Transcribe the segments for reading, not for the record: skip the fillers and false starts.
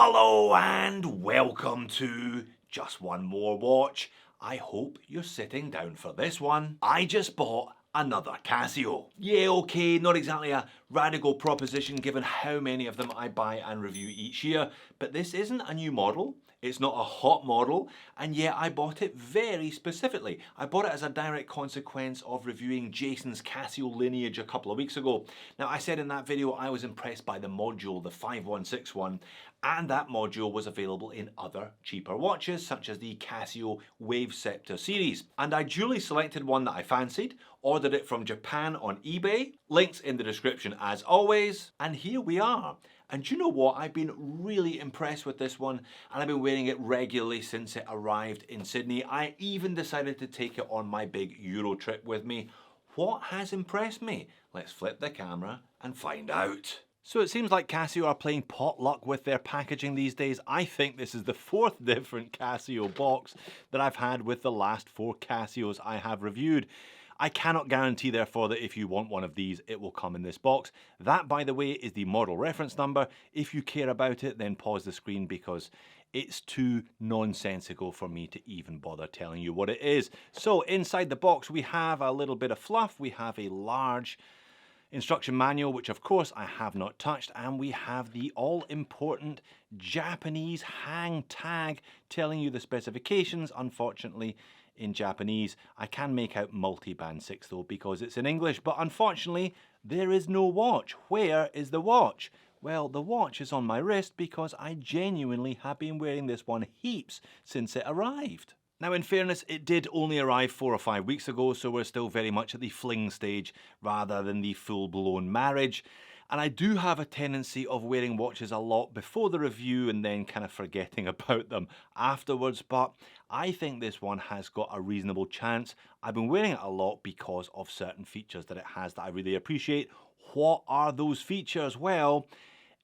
Hello and welcome to Just One More Watch. I hope you're sitting down for this one. I just bought another Casio. Yeah, okay, not exactly a radical proposition given how many of them I buy and review each year, but this isn't a new model. It's not a hot model, and yet I bought it very specifically. I bought it as a direct consequence of reviewing Jason's Casio Lineage a couple of weeks ago. Now, I said in that video I was impressed by the module, the 5161, and that module was available in other cheaper watches, such as the Casio Scepter series. And I duly selected one that I fancied, ordered it from Japan on eBay, links in the description as always, and here we are. And do you know what? I've been really impressed with this one, and I've been wearing it regularly since it arrived in Sydney. I even decided to take it on my big Euro trip with me. What has impressed me? Let's flip the camera and find out. So it seems like Casio are playing potluck with their packaging these days. I think this is the fourth different Casio box that I've had with the last 4 Casios I have reviewed. I cannot guarantee, therefore, that if you want one of these, it will come in this box. That, by the way, is the model reference number. If you care about it, then pause the screen because it's too nonsensical for me to even bother telling you what it is. So inside the box, we have a little bit of fluff. We have a large instruction manual, which of course I have not touched, and we have the all-important Japanese hang tag telling you the specifications. Unfortunately, in Japanese, I can make out multi-band 6 though because it's in English, but unfortunately there is no watch. Where is the watch? Well, the watch is on my wrist because I genuinely have been wearing this one heaps since it arrived. Now, in fairness, it did only arrive 4 or 5 weeks ago, so we're still very much at the fling stage rather than the full-blown marriage. And I do have a tendency of wearing watches a lot before the review and then kind of forgetting about them afterwards, but I think this one has got a reasonable chance. I've been wearing it a lot because of certain features that it has that I really appreciate. What are those features? Well,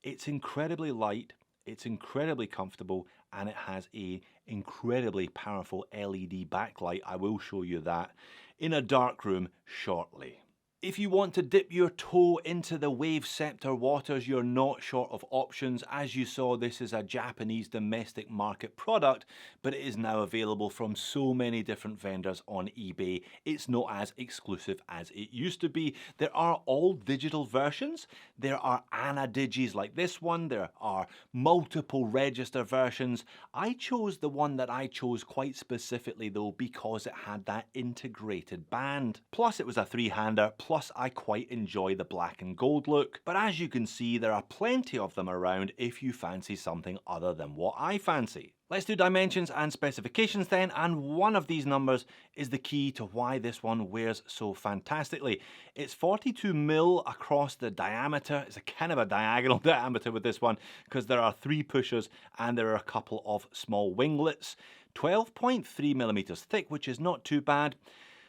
it's incredibly light, it's incredibly comfortable, and it has a incredibly powerful LED backlight. I will show you that in a dark room shortly. If you want to dip your toe into the Scepter waters, you're not short of options. As you saw, this is a Japanese domestic market product, but it is now available from so many different vendors on eBay. It's not as exclusive as it used to be. There are all digital versions. There are Digis like this one. There are multiple register versions. I chose the one that I chose quite specifically though because it had that integrated band. Plus it was a 3-hander. Plus, I quite enjoy the black and gold look, but as you can see, there are plenty of them around if you fancy something other than what I fancy. Let's do dimensions and specifications then, and one of these numbers is the key to why this one wears so fantastically. It's 42mm across the diameter. It's a kind of a diagonal diameter with this one because there are 3 pushers and there are a couple of small winglets. 12.3mm thick, which is not too bad.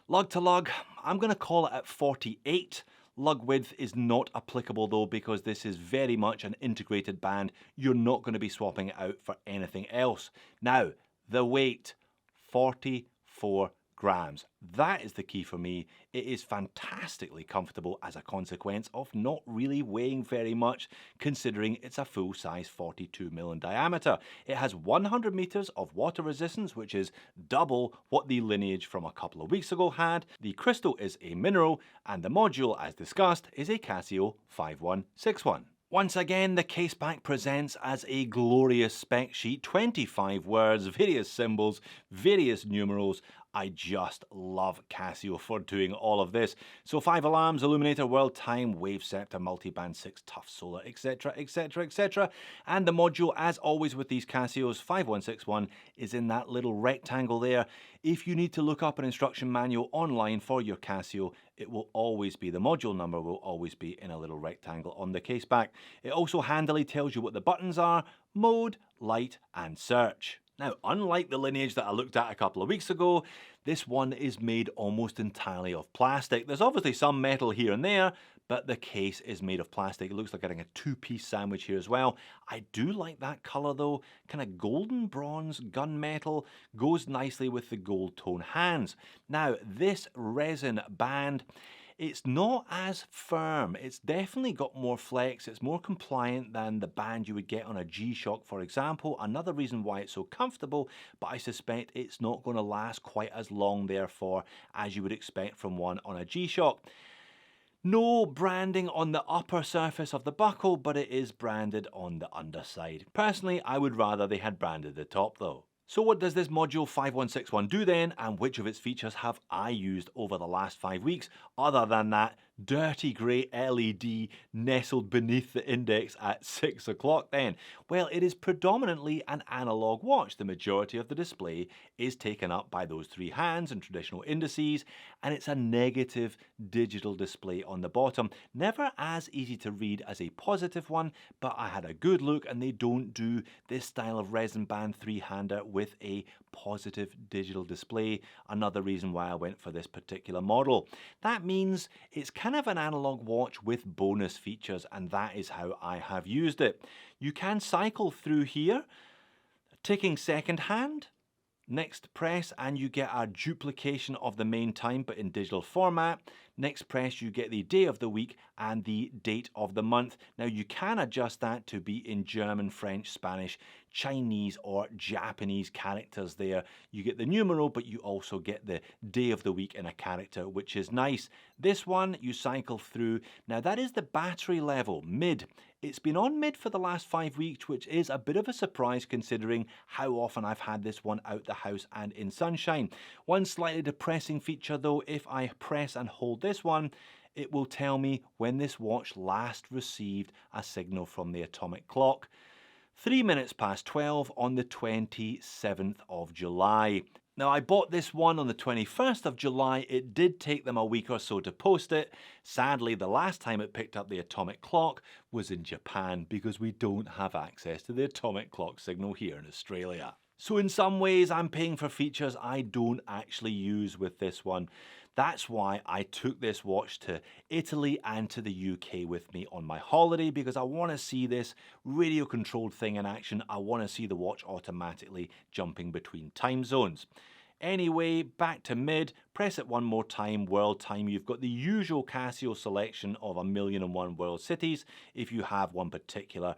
Lug to lug, I'm going to call it at 48. Lug width is not applicable though because this is very much an integrated band. You're not going to be swapping it out for anything else. Now, the weight, 44 grams. That is the key for me. It is fantastically comfortable as a consequence of not really weighing very much considering it's a full-size 42mm in diameter. It has 100 meters of water resistance, which is double what the Lineage from a couple of weeks ago had. The crystal is a mineral and the module, as discussed, is a Casio 5161. Once again, the caseback presents as a glorious spec sheet, 25 words, various symbols, various numerals. I just love Casio for doing all of this. So 5 alarms, illuminator, world time, Scepter, multiband 6, tough solar, etc, etc, etc. And the module, as always with these Casios, 5161 is in that little rectangle there. If you need to look up an instruction manual online for your Casio, it will always be, the module number will always be in a little rectangle on the case back. It also handily tells you what the buttons are: mode, light, and search. Now, unlike the Lineage that I looked at a couple of weeks ago, this one is made almost entirely of plastic. There's obviously some metal here and there, but the case is made of plastic. It looks like getting a 2-piece sandwich here as well. I do like that colour though, kind of golden bronze gunmetal, goes nicely with the gold tone hands. Now, this resin band, It's not as firm. It's definitely got more flex. It's more compliant than the band you would get on a G-Shock, for example. Another reason why it's so comfortable, but I suspect it's not going to last quite as long, therefore, as you would expect from one on a G-Shock. No branding on the upper surface of the buckle, but it is branded on the underside. Personally, I would rather they had branded the top though. So what does this module 5161 do then, and which of its features have I used over the last 5 weeks, other than that dirty grey LED nestled beneath the index at 6 o'clock then? Well, it is predominantly an analog watch. The majority of the display is taken up by those three hands and traditional indices, and it's a negative digital display on the bottom. Never as easy to read as a positive one, but I had a good look and they don't do this style of resin band three-hander with a positive digital display. Another reason why I went for this particular model. That means it's kind of an analog watch with bonus features, and that is how I have used it. You can cycle through here, ticking second hand, next press and you get a duplication of the main time but in digital format. Next press you get the day of the week and the date of the month. Now you can adjust that to be in German, French, Spanish, Chinese or Japanese characters there. You get the numeral but you also get the day of the week in a character, which is nice. This one you cycle through. Now that is the battery level, mid. It's been on mid for the last 5 weeks, which is a bit of a surprise considering how often I've had this one out the house and in sunshine. One slightly depressing feature though, if I press and hold this one, it will tell me when this watch last received a signal from the atomic clock. 3 minutes past 12 on the 27th of July. Now I bought this one on the 21st of July. It did take them a week or so to post it. Sadly, the last time it picked up the atomic clock was in Japan because we don't have access to the atomic clock signal here in Australia. So in some ways I'm paying for features I don't actually use with this one. That's why I took this watch to Italy and to the UK with me on my holiday, because I want to see this radio controlled thing in action. I want to see the watch automatically jumping between time zones. Anyway, back to mid, press it one more time, world time. You've got the usual Casio selection of 1,000,001 world cities. If you have one particular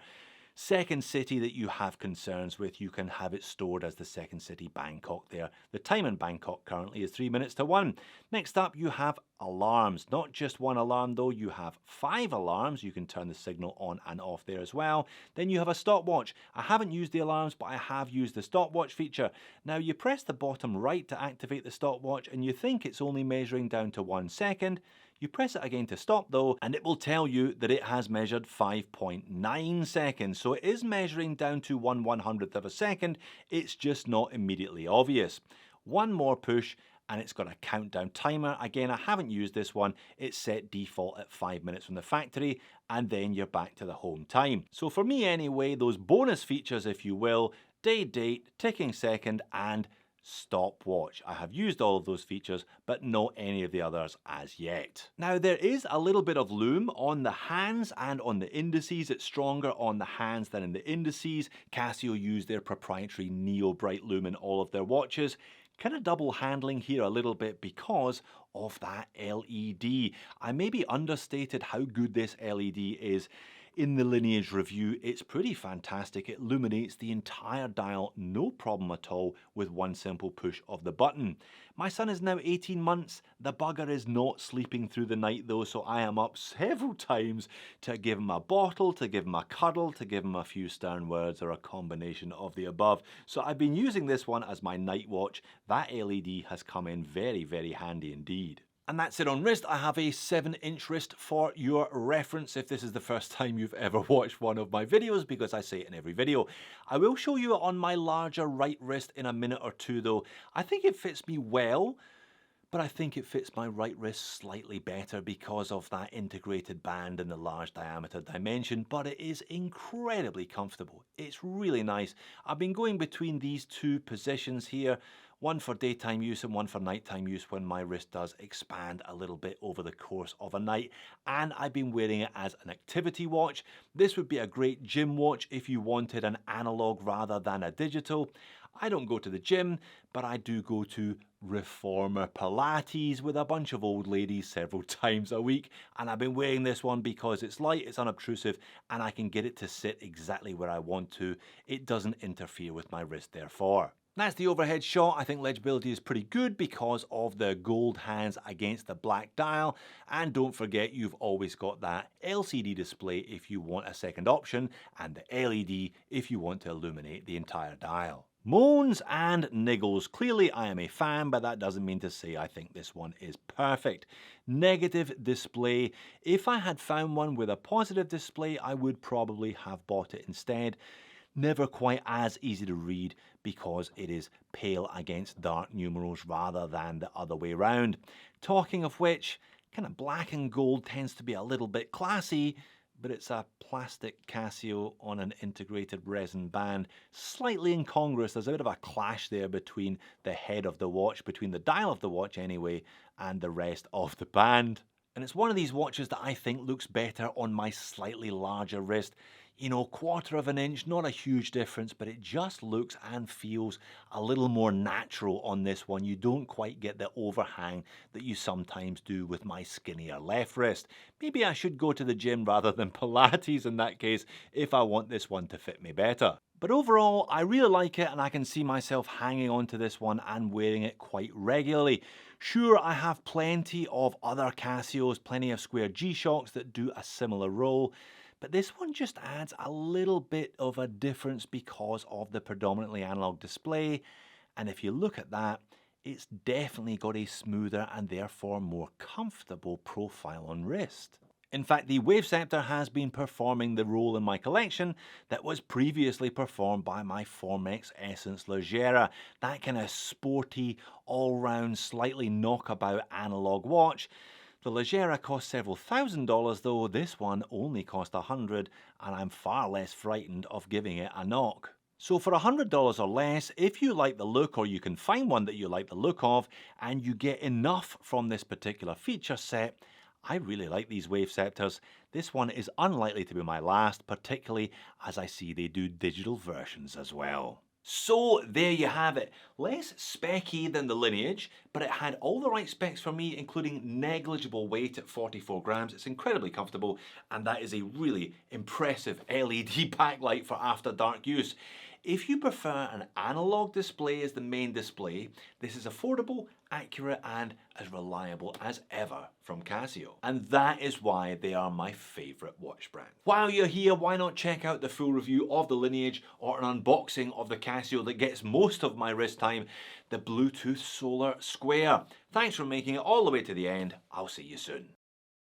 second city that you have concerns with, you can have it stored as the second city, Bangkok there. The time in Bangkok currently is 3 minutes to 1. Next up you have alarms. Not just one alarm though, you have 5 alarms. You can turn the signal on and off there as well. Then you have a stopwatch. I haven't used the alarms, but I have used the stopwatch feature. Now you press the bottom right to activate the stopwatch and you think it's only measuring down to 1 second. You press it again to stop though, and it will tell you that it has measured 5.9 seconds. So it is measuring down to 1/100th of a second. It's just not immediately obvious. One more push and it's got a countdown timer. Again, I haven't used this one. It's set default at 5 minutes from the factory, and then you're back to the home time. So for me anyway, those bonus features, if you will, day, date, ticking second, and stopwatch. I have used all of those features, but not any of the others as yet. Now there is a little bit of lume on the hands and on the indices. It's stronger on the hands than in the indices. Casio use their proprietary Neo Bright lume in all of their watches. Kind of double handling here a little bit because of that LED. I maybe understated how good this LED is. In the Lineage review, it's pretty fantastic. It illuminates the entire dial, no problem at all, with one simple push of the button. My son is now 18 months. The bugger is not sleeping through the night though, so I am up several times to give him a bottle, to give him a cuddle, to give him a few stern words, or a combination of the above. So I've been using this one as my night watch. That LED has come in very, very handy indeed. And that's it on wrist. I have a 7-inch wrist for your reference if this is the first time you've ever watched one of my videos, because I say it in every video. I will show you it on my larger right wrist in a minute or two though. I think it fits me well, but I think it fits my right wrist slightly better because of that integrated band and the large diameter dimension, but it is incredibly comfortable. It's really nice. I've been going between these two positions here, one for daytime use and one for nighttime use when my wrist does expand a little bit over the course of a night, and I've been wearing it as an activity watch. This would be a great gym watch if you wanted an analog rather than a digital. I don't go to the gym, but I do go to reformer Pilates with a bunch of old ladies several times a week, and I've been wearing this one because it's light, it's unobtrusive, and I can get it to sit exactly where I want to. It doesn't interfere with my wrist therefore. That's the overhead shot. I think legibility is pretty good because of the gold hands against the black dial. And don't forget, you've always got that LCD display if you want a second option, and the LED if you want to illuminate the entire dial. Moans and niggles. Clearly I am a fan, but that doesn't mean to say I think this one is perfect. Negative display. If I had found one with a positive display, I would probably have bought it instead. Never quite as easy to read because it is pale against dark numerals rather than the other way around. Talking of which, kind of black and gold tends to be a little bit classy, but it's a plastic Casio on an integrated resin band. Slightly incongruous. There's a bit of a clash there between the head of the watch, between the dial of the watch anyway, and the rest of the band. And it's one of these watches that I think looks better on my slightly larger wrist. You know, 1/4 of an inch, not a huge difference, but it just looks and feels a little more natural on this one. You don't quite get the overhang that you sometimes do with my skinnier left wrist. Maybe I should go to the gym rather than Pilates in that case if I want this one to fit me better. But overall, I really like it and I can see myself hanging on to this one and wearing it quite regularly. Sure, I have plenty of other Casios, plenty of square G-Shocks that do a similar role, but this one just adds a little bit of a difference because of the predominantly analog display. And if you look at that, it's definitely got a smoother and therefore more comfortable profile on wrist. In fact, the Wave Scepter has been performing the role in my collection that was previously performed by my Formex Essence Leggera. That kind of sporty, all-round, slightly knockabout analog watch. The Leggera cost several $1000s though, this one only cost $100, and I'm far less frightened of giving it a knock. So for $100 or less, if you like the look or you can find one that you like the look of, and you get enough from this particular feature set, I really like these Wave Scepters. This one is unlikely to be my last, particularly as I see they do digital versions as well. So there you have it. Less specky than the Lineage, but it had all the right specs for me, including negligible weight at 44 grams. It's incredibly comfortable, and that is a really impressive LED backlight for after dark use. If you prefer an analog display as the main display, this is affordable, accurate, and as reliable as ever from Casio. And that is why they are my favorite watch brand. While you're here, why not check out the full review of the Lineage or an unboxing of the Casio that gets most of my wrist time, the Bluetooth Solar Square. Thanks for making it all the way to the end. I'll see you soon.